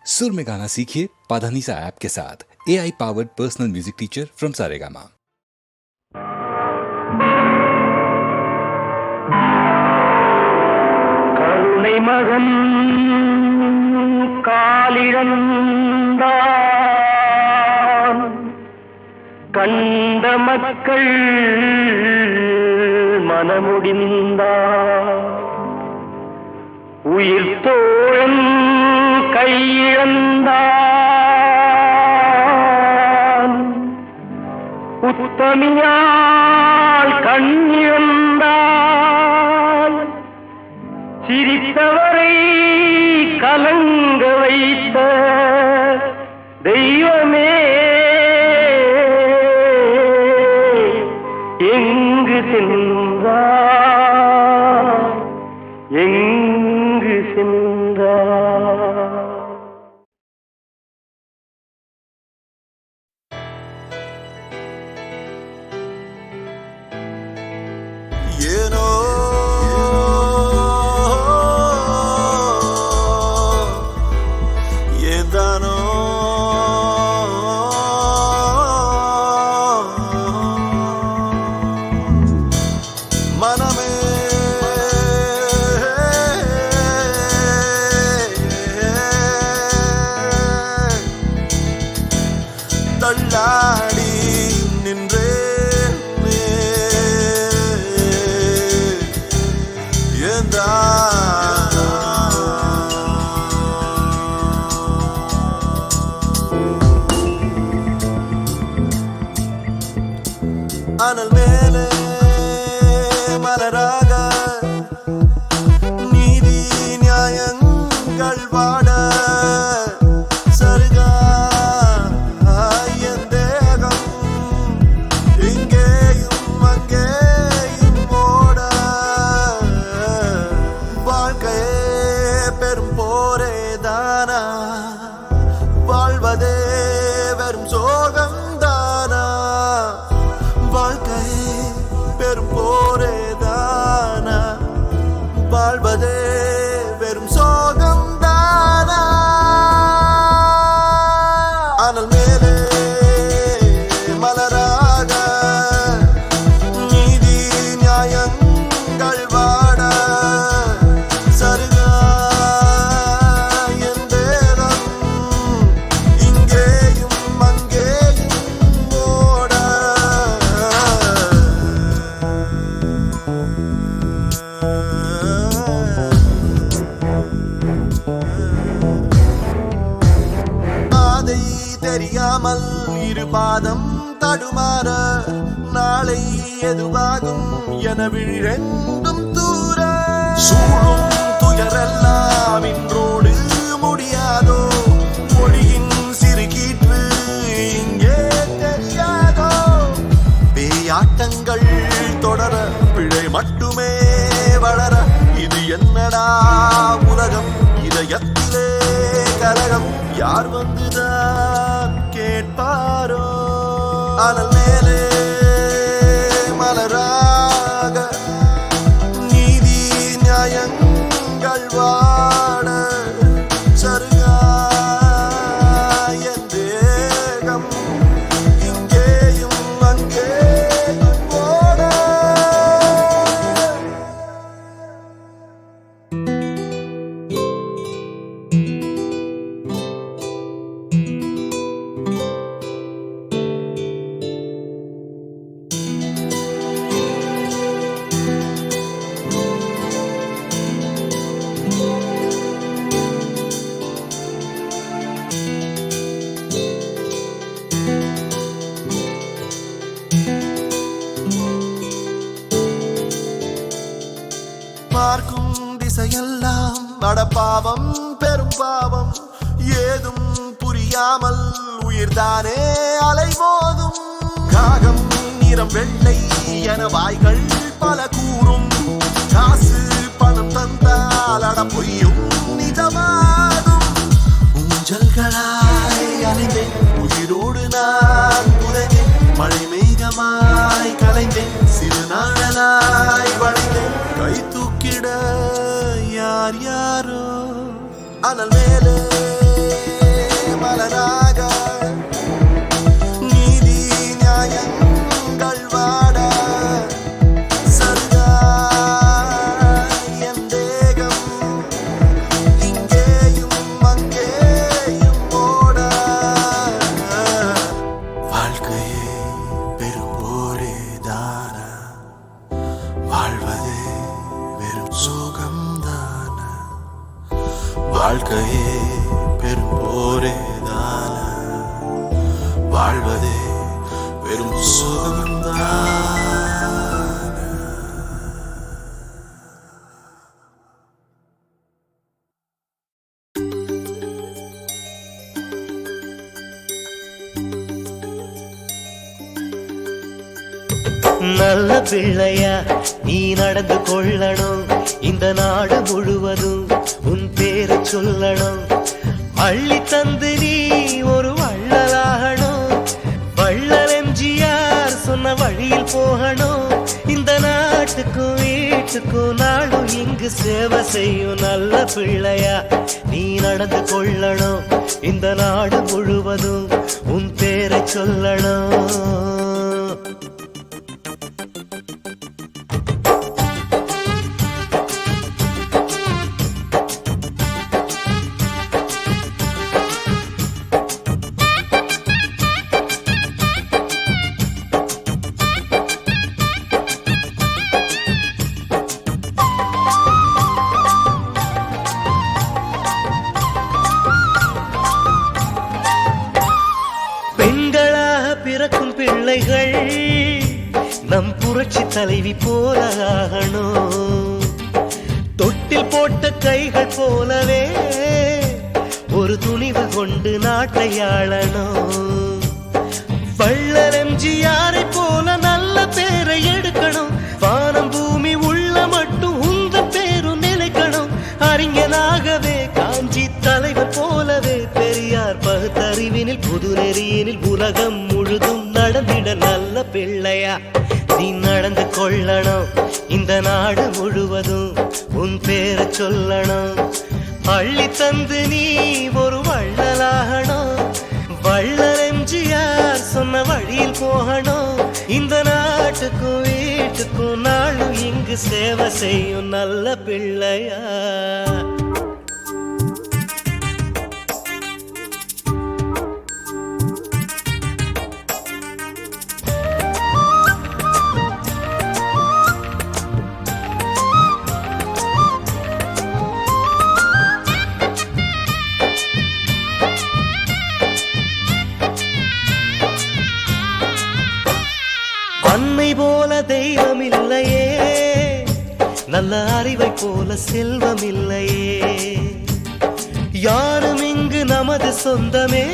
सुर में गाना सीखिए पाधानीसा ऐप के साथ। AI powered personal music teacher from Saregama. கருணை மகன் காலிழந்தான், கண்ட மக்கள் மனமுடிந்தான். உயிர் தோழன் கையிழந்தான், உத்தமியால் கண்ணிழந்தான். சிரித்தவரை கலங்க வைத்த தெய்வமே எங்கு சென்றார், எங்கு சென்றார்? ஏனோ ஏதானோ மனமே தள்ளாடி நின்றே அனல் மேலே மலராக நீதி நியாயங்கள் வாட சருகா என் தேகம் இங்கேயும் அங்கேயும் ஓட வாழ்க்கையே பெரும் போரே தானா, வாழ்வதே வெறும் சோகம் தானா, வாழ்க்கை பெரும் போரே தானா, வாழ்வதே வெறும் சோகம் தானா. அனல் மேலே மலராக நீதி நியாயங்கள் வாட சருகா என் தேகம் இங்கேயும் அங்கேயும் ஓட பாதை தெரியாமல் இரு பாதம் தடுமாற நாளை எதுவாகும் என விழிரெண்டும் தூர சூழும் துயரெல்லாம் இன்றோடு முடியாதோ, மொழியின் சிறுகீற்று இங்கே தெரியாதோ. பேயாட்டங்கள் தொடர பிழை மட்டுமே வளர இது என்னடா உலகம், இதயத்திலே கலகம் யார் வந்துதான் கேட்பாரோ. அனல் மேலே மலராக நீதி நியாயங்கள் வாட சருகா என் தேகம் இங்கேயும் அங்கேயும் ஓட. பார்க்கும் திசையெல்லாம் நடப்பாவம் பெரும் பாவம், ஏதும் புரியாமல் உயிர்தானே அலைமோதும். காகம் நிறம் வெள்ளை என வாய்கள் பல கூறும், காசு பணம் தந்தால் அட பொய்யும் நிஜமாகும். ஊஞ்சல்களாய் அலைந்தேன் உயிரோடு நான் புதைந்தேன், மழை மேகமாய் கலைந்தேன் சிறுநாளனாய் வளைந்தேன். கை தூக்கிட யார் யாரோ அனல் மேலே வாழ்வதே வெறும் சுகம்தான். நல்ல பிள்ளையா நீ நடந்து கொள்ளணும், இந்த நாடு முழுவதும் உன் பேரை சொல்லணும். அள்ளி தந்து நீ ஒரு வள்ளலாகணும், வள்ளல் எம்ஜிஆர் சொன்ன வழியில் போகணும். இந்த நாட்டுக்கும் வீட்டுக்கும் நாடும் இங்கு சேவை செய்யும். நல்ல பிள்ளையா நீ நடந்து கொள்ளணும், இந்த நாடு முழுவதும் உன் பேரை சொல்லணும். பிள்ளைகள் நம் புரட்சி தலைவி போல ஆகணும். தொட்டில் போட்ட கைகள் போலவே ஒரு துணிவு கொண்டு நாட்டை ஆளணும். வள்ளல் எம்ஜிஆரை போல நல்ல பேரை எடுக்கணும். வானம் பூமி உள்ள மட்டும் உந்த பேரும் நிலைக்கணும். அறிஞனாகவே காஞ்சி தலைவர் போலவே பெரியார் பகுத்தறிவினில் புது நெறியினில் உலகம் முழுதும் நடந்திட நல்ல பிள்ளையா நீ நடந்து கொள்ளணும். இந்த நாடு முழுவதும் உன் பேரை சொல்லணும். அள்ளி தந்து நீ ஒரு வள்ளலாகணும். வள்ளல் எம்ஜிஆர் சொன்ன வழியில் போகணும். இந்த நாட்டுக்கும் வீட்டுக்கும் நாளும் இங்கு சேவை செய்யும் நல்ல பிள்ளையா. அன்னை போல தெய்வம் இல்லையே, நல்ல அறிவை போல செல்வம் இல்லையே. யாரும் இங்கு நமது சொந்தமே,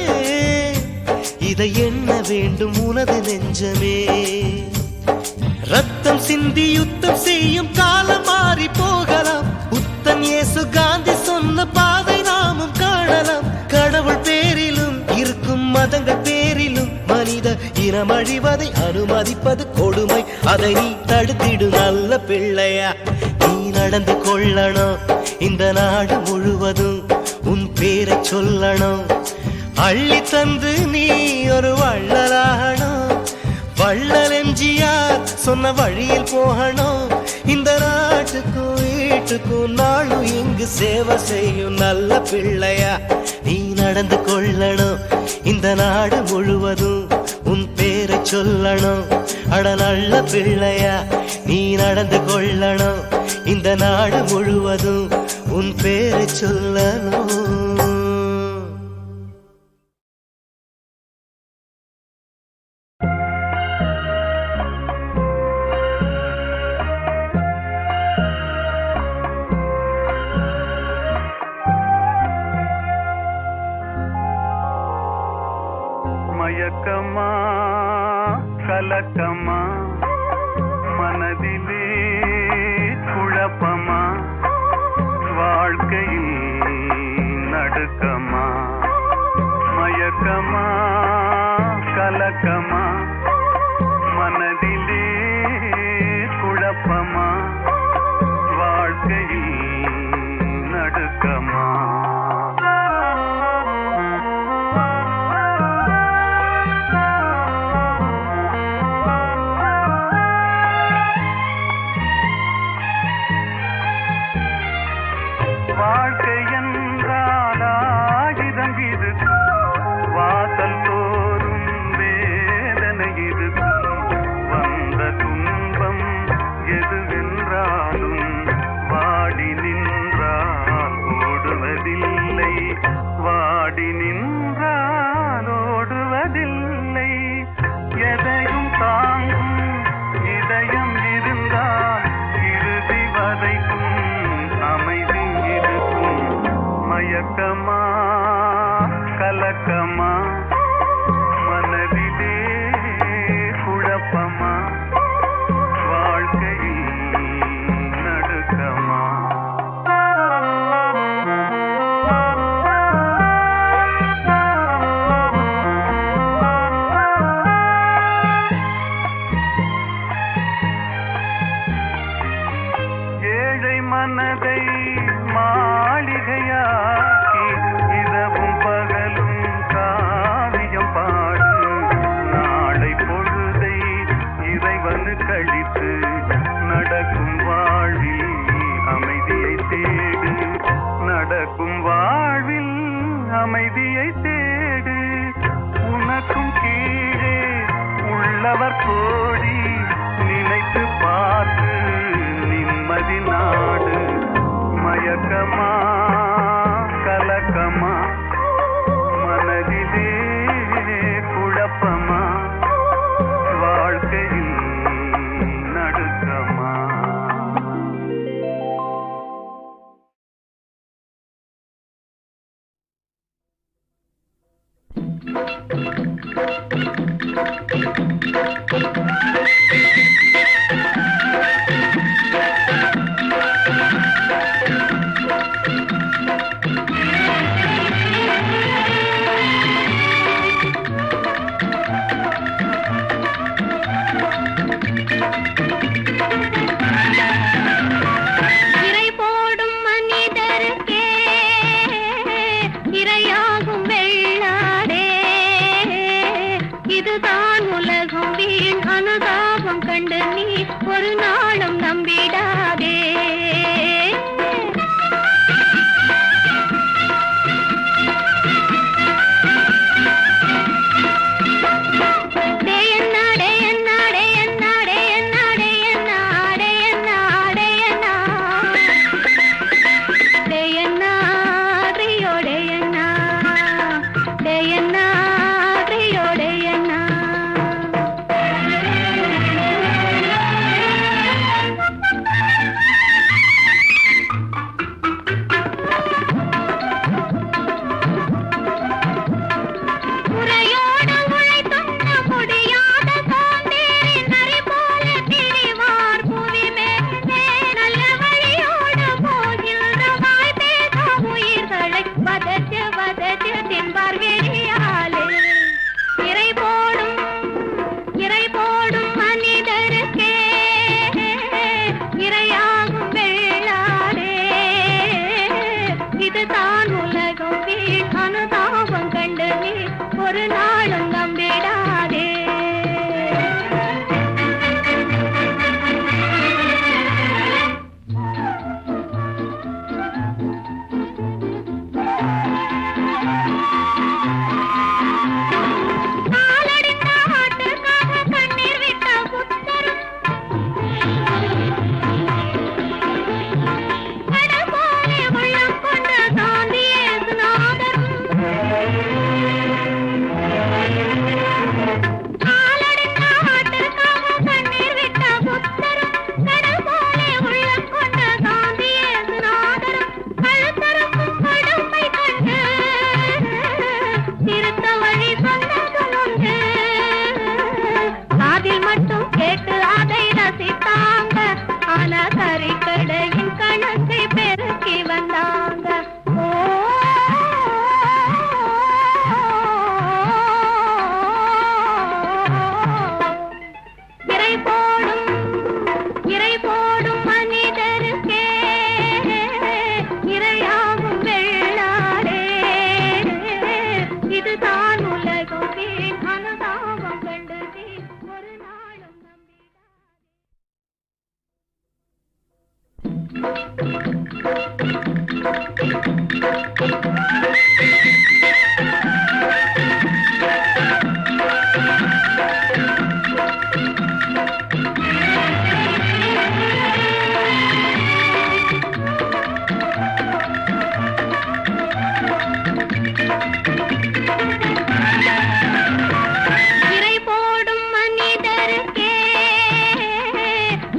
இதை எண்ண வேண்டும் உனது நெஞ்சமே. ரத்தம் சிந்தி யுத்தம் செய்யும் காலம் மாறி போகலாம். புத்தன் இயேசு காந்தி சொன்ன பாதை நாமும் காணலாம். கடவுள் பேரிலும் இருக்கும் மதங்கள் பேரிலும் மனித இனம் அழிவதை அனுமதிப்பது கொடுமை. அதை நீ தடுத்திடு நல்ல பிள்ளையா நீ நடந்து கொள்ளணும். இந்த நாடு முழுவதும் உன் பேரை சொல்லணும். அள்ளி தந்து நீ ஒரு வள்ளலாகணும். வள்ளல் எம்ஜிஆர் சொன்ன வழியில் போகணும். இந்த நாட்டுக்கும் வீட்டுக்கும் நாளும் இங்கு சேவை செய்யும் நல்ல பிள்ளையா நீ நடந்து கொள்ளணும். இந்த நாடு முழுவதும் உன் பேரை சொல்லணும். அட நல்ல பிள்ளையா நீ நடந்து கொள்ளணும். இந்த நாடு முழுவதும் உன் பேரை சொல்லணும். மயக்கமா கலக்கமா மனதிலே குழப்பமா வாழ்க்கையில் நடுக்கமா. மயக்கமா கலக்கமா மனதிலே குழப்பமா வாழ்க்கையில் நடுக்கமா. வாழ்க்கை என்றால் ஆயுதம் இது, வாசல் தோறும் வேதனை இது. வந்த துன்பம் எதுவென்றாலும் வாடி நின்றால் ஓடுவதில்லை. வாடி நின்றால் ஓடுவதில்லை. கலக்கமா மனதிலே குழப்பமா வாழ்க்கையில் நடுக்கமா ஏழை மனதை மாளிகையாக்கி இரவும் பகலும் காவியம் பாடு நாளை பொழுதை இறைவனு கழித்து நடக்கும் வாழ்வில் அமைதியை தேடு நடக்கும் வாழ்வில் அமைதியை தேடு உனக்கும் கீழே உள்ளவர் கோடி நினைத்து பார்த்து நிம்மதி நாடு மயக்கமா கலக்கமா மனதிலே குழப்பமா வாழ்க்கையில் நடுக்கமா இறை போடும் மனிதருக்கே இரையாகும் வெள்ளாடே இதுதான் உலகம் வீண் அனுதாபம் கண்டு நீ ஒரு நாளும் நம்பிடாதே ஒரு நாளும் நம்பிடாதே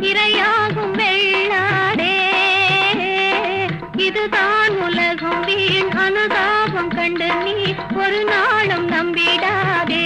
இரையாகும் வெள்ளாடே ஒரு நாளும் நம்பிடாதே.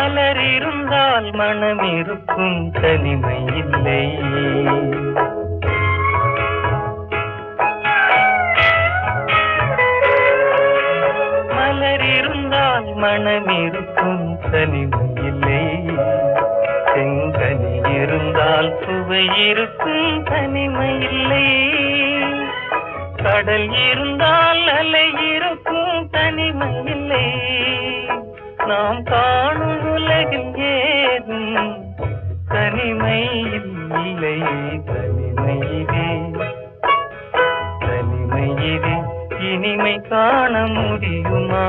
மலர் இருந்தால் மனம் இருக்கும் தனிமை இல்லை. மலர் இருந்தால் மனம் இருக்கும் தனிமை இல்லை. செங்கனி இருந்தால் சுவை இருக்கும் தனிமை இல்லை. கடல் இருந்தால் அலை இருக்கும் தனிமை இல்லை. நாம் காணும் உலகில் ஏதும் தனிமை இல்லை. தனிமையிலே தனிமையிலே இனிமை காண முடியுமா?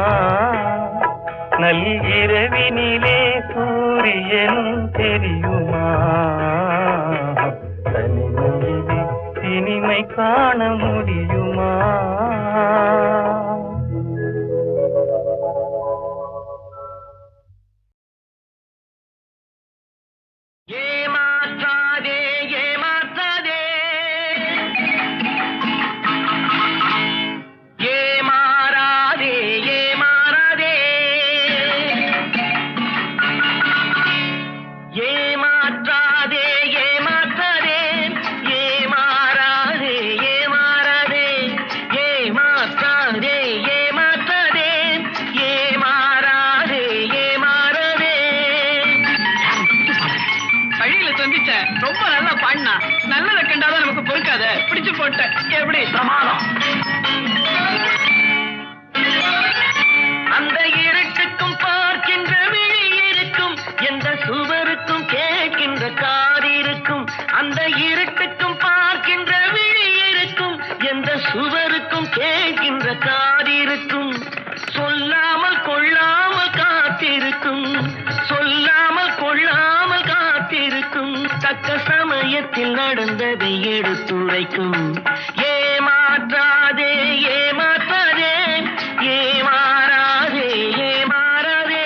நல்கிரவினிலே சூரியனும் தெரியுமா? தனிமையிலே இனிமை காண முடியுமா? ஏமாற்றாதே ஏமாற்றாதே ஏமாறாதே ஏமாறாதே ஏமாற்றாதே ஏமாற்றாதே ஏமாறாதே ஏமாறாதே ஏமாற்றாதே ஏமாற்றாதே ஏமாறாதே ஏமாறாதே. வழியில சந்திச்ச ரொம்ப நல்லா பாடினா. நல்லத கண்டாதான் நமக்கு பொறுக்காத. பிடிச்சு போட்ட எப்படி பிரமாதம். அந்த இருட்டுக்கும் பார்க்கின்ற விழி இருக்கும், எந்த சுவருக்கும் கேட்கின்ற காது இருக்கும். அந்த இருட்டுக்கும் பார்க்கின்ற விழி இருக்கும், எந்த சுவருக்கும் கேட்கின்ற காது இருக்கும். சொல்லாமல் கொள்ளாமல் காத்திருக்கும், சொல்லாமல் கொள்ளாமல் காத்திருக்கும். தக்க சமயத்தில் நடந்ததை எடுத்துரைக்கும். ஏமாற்றாதே ஏமாற்றாதே ஏமாறாதே ஏமாறாதே.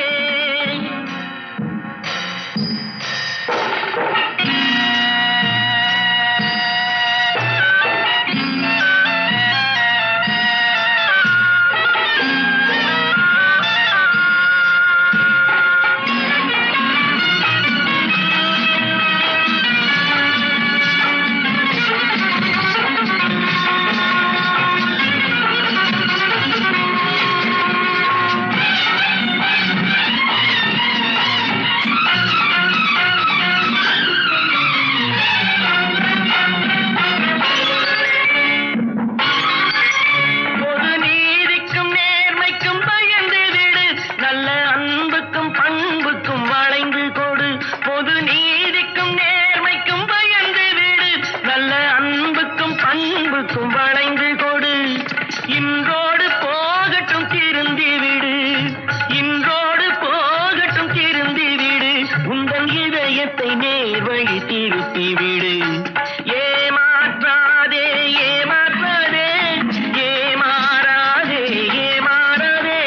பொது நீதிக்கும் நேர்மைக்கும் பயந்து விடு, நல்ல அன்புக்கும் பண்புக்கும் வளைந்து கொடு. பொது நீதிக்கும் நேர்மைக்கும் பயந்து விடு, நல்ல அன்புக்கும் பண்புக்கும் வளைந்து கொடு. இன்றோடு போகட்டும் திருந்தி விடு, இன்றோடு போகட்டும் திருந்தி விடு. உந்தன் இதயத்தை நேர் வழி திருப்பி விடு. ஏமாற்றாதே ஏமாற்றாதே ஏமாறாதே ஏமாறாதே.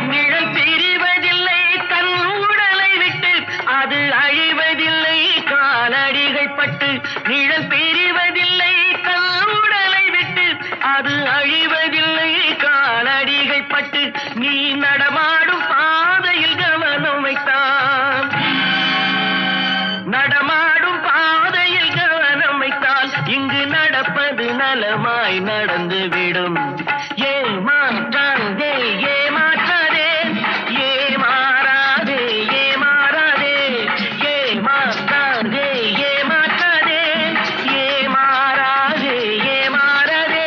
நிழல் பிரிவதில்லை தன் உடலை விட்டு, அது அழிவதில்லை காலடிகள் பட்டு. நிழல் பிரிவதில்லை தன் உடலை விட்டு, அது அழிவதில்லை காலடிகள் பட்டு. நீ நடமாடும் பாதையில் கவனம் வைத்தான், நடமாடும் பாதையில் கவனம் வைத்தால் இங்கு நடப்பது நலமாய் நடந்துவிடும். ஏமாற்றாதே ஏமாற்றாதே ஏமாறாதே ஏமாறாதே ஏமாற்றாதே ஏமாற்றாதே ஏமாறாதே ஏமாறாதே.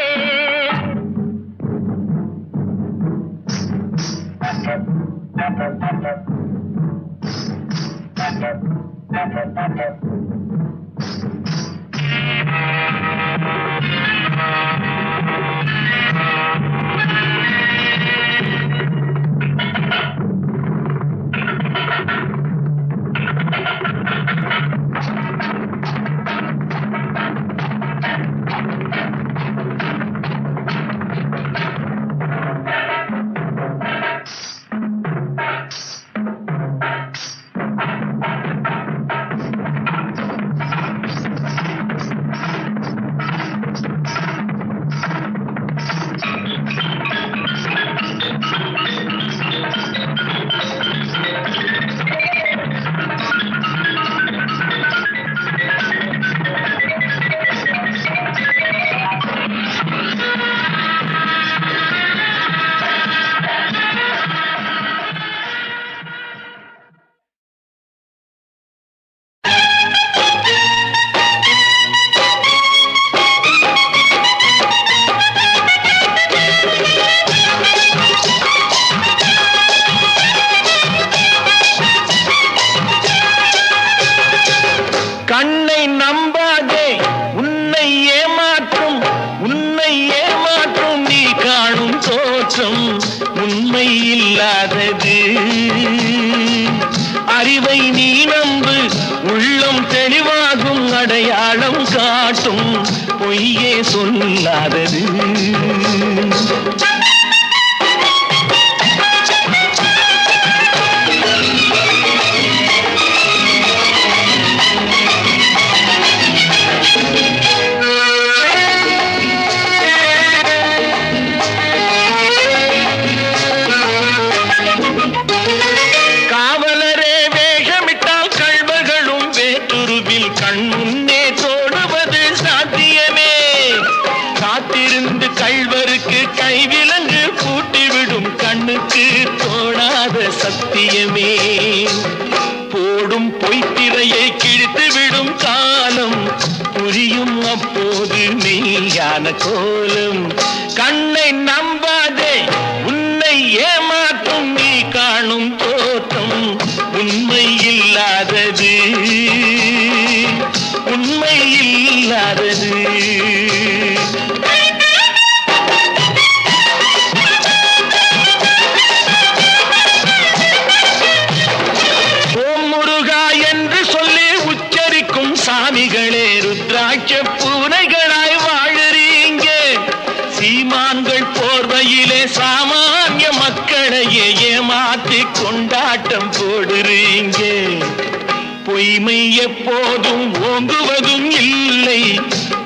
எப்போதும் ஓங்குவதும் இல்லை,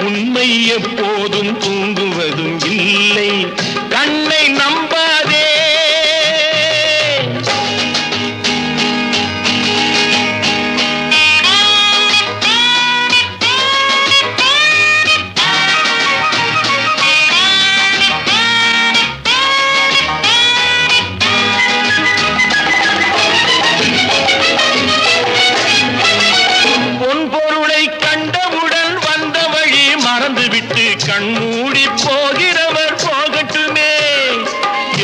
உண்மை எப்போதும் தூங்குவதும் இல்லை. கண்ணை நம்பாதே. கண்மூடி போகிறவர் போகட்டுமே,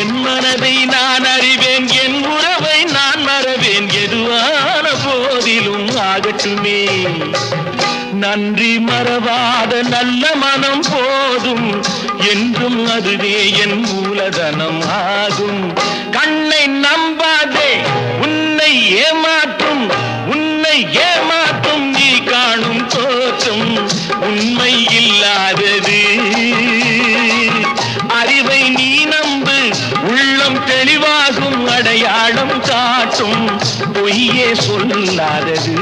என் மனதை நான் அறிவேன், என் உறவை நான் மறவேன், எதுவான போதிலும் ஆகட்டுமே. நன்றி மறவாத நல்ல மனம் போதும், என்றும் அதுவே என் மூலதனம் ஆகும். கண்ணை நம்பாதே, உன்னை ஏமாற்றும், உன்னை ஏமாற்றும் நீ காணும் தோற்றம் உண்மை இல்லாதது. அறிவை நீ நம்பு, உள்ளம் தெளிவாகும், அடையாளம் காட்டும், பொய்யே சொல்லாதது.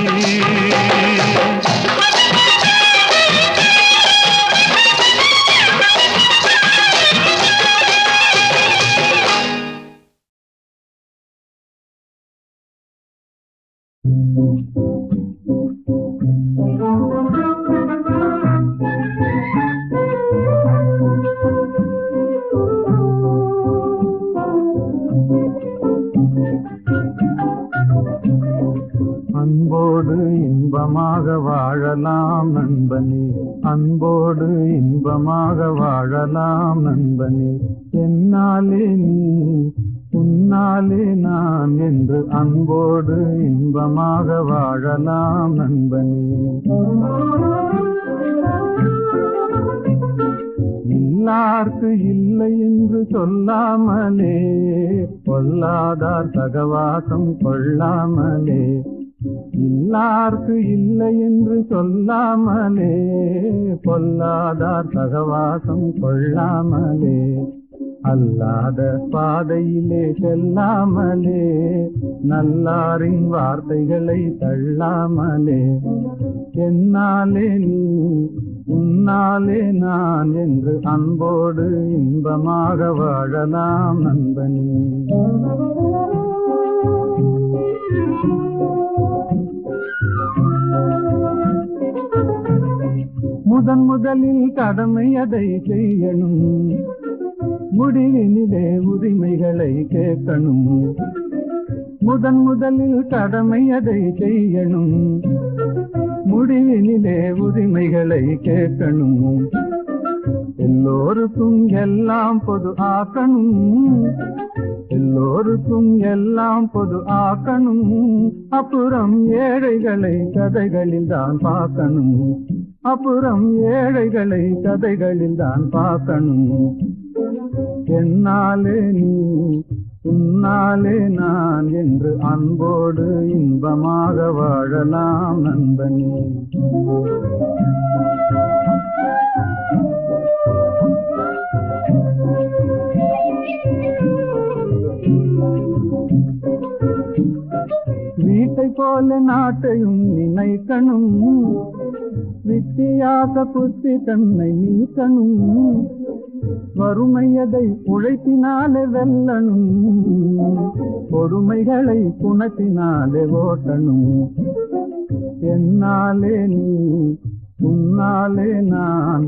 அன்போடு இன்பமாக வாழலாம் நண்பனே, அன்போடு இன்பமாக வாழலாம் நண்பனே. என்னாலே நீ உன்னாலே என்னாலே நான் என்று அன்போடு இன்பமாக வாழலாம் நண்பனே. இல்லார்க்கு இல்லை என்று சொல்லாமலே, பொல்லாதார் சகவாசம் கொள்ளாமலே. இல்லார்க்கு இல்லை என்று சொல்லாமலே, பொல்லாதார் சகவாசம் கொள்ளாமலே. அல்லாத பாதையிலே செல்லாமலே, நல்லாரின் வார்த்தைகளை தள்ளாமலே. என்னாலே நீ உன்னாலே நான் என்று அன்போடு இன்பமாக வாழலாம் நண்பனே. முதலில் கடமை அதை செய்யணும், முடிவினிலே உரிமைகளை கேட்கணும். முதலில் கடமை அதை செய்யணும், முடிவினிலே உரிமைகளை கேட்கணும். எல்லோருக்கும் எல்லாம் பொது ஆக்கணும், எல்லோருக்கும் எல்லாம் பொது ஆக்கணும். அப்புறம் ஏழைகளை கதைகளில் தான் பார்க்கணும், அப்புறம் ஏழைகளை கதைகளில் தான் பார்க்கணும். என்னாலே நீ உன்னாலே நான் என்று அன்போடு இன்பமாக வாழலாம் நண்பனே. வீட்டை போல நாட்டையும் நினைக்கணும், வித்தியாச புத்தி தன்னை நீக்கணும். வறுமையதை உழைப்பினாலே வெல்லணும், பொறுமைகளை குணத்தினாலே ஓட்டணும். என்னாலே நீ உன்னாலே நான்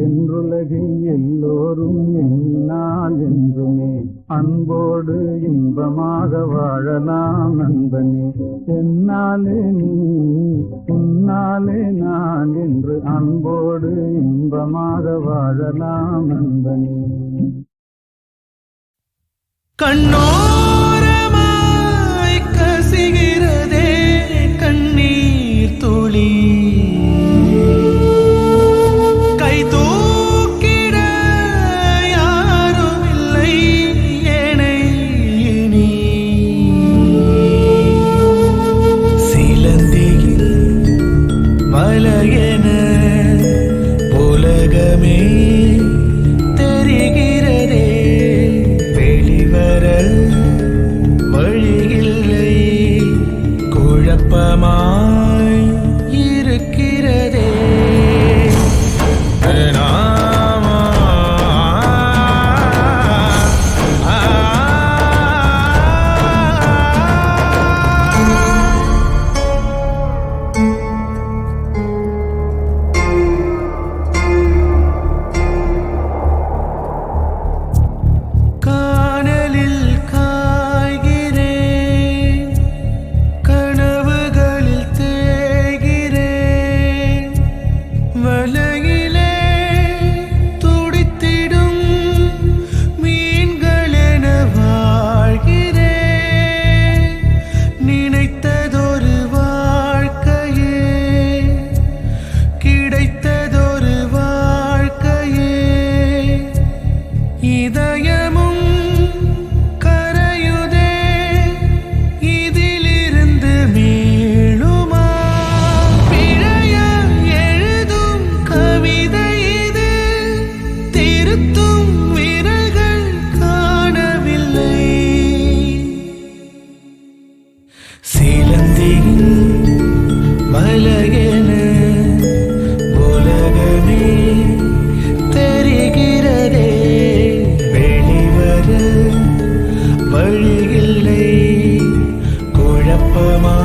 என்றுலகில் எல்லோரும் எண்ணினால் என்றுமே அன்போடு இன்பமாக வாழலாம் நண்பனே. என்னாலே நீ உன்னாலே நான் என்று அன்போடு இன்பமாக வாழலாம் நண்பனே. கண்ணோரமாய் கசிகிறதே கண்ணீர் துளி, கை தூக்கிட யாரும் இல்லை ஏனை இனி. சிலந்தியில் மலையென உலகமே தெரிகிறதே, வெளிவர வழியில்லை, குழப்பமாய் இருக்கிறதே. காணலில் காய்கிறேன், கனவுகளில் தேய்கிறேன். வலையிலே துடித்திடும் மீன்களென வாழ்கிறேன். நினைத்ததொரு வாழ்க்கையே, கிடைத்ததொரு வாழ்க்கையே. இதயமும் கரையுதே, இதிலிருந்து மீளுமா? பிழைய எழுதும் கவிதை இது, திருத்தும் விரல்கள் காணவில்லை. சிலந்தியில் மலையென உலகமே தெரிகிறதே, வெளிவர வழியில்லை, குழப்பமா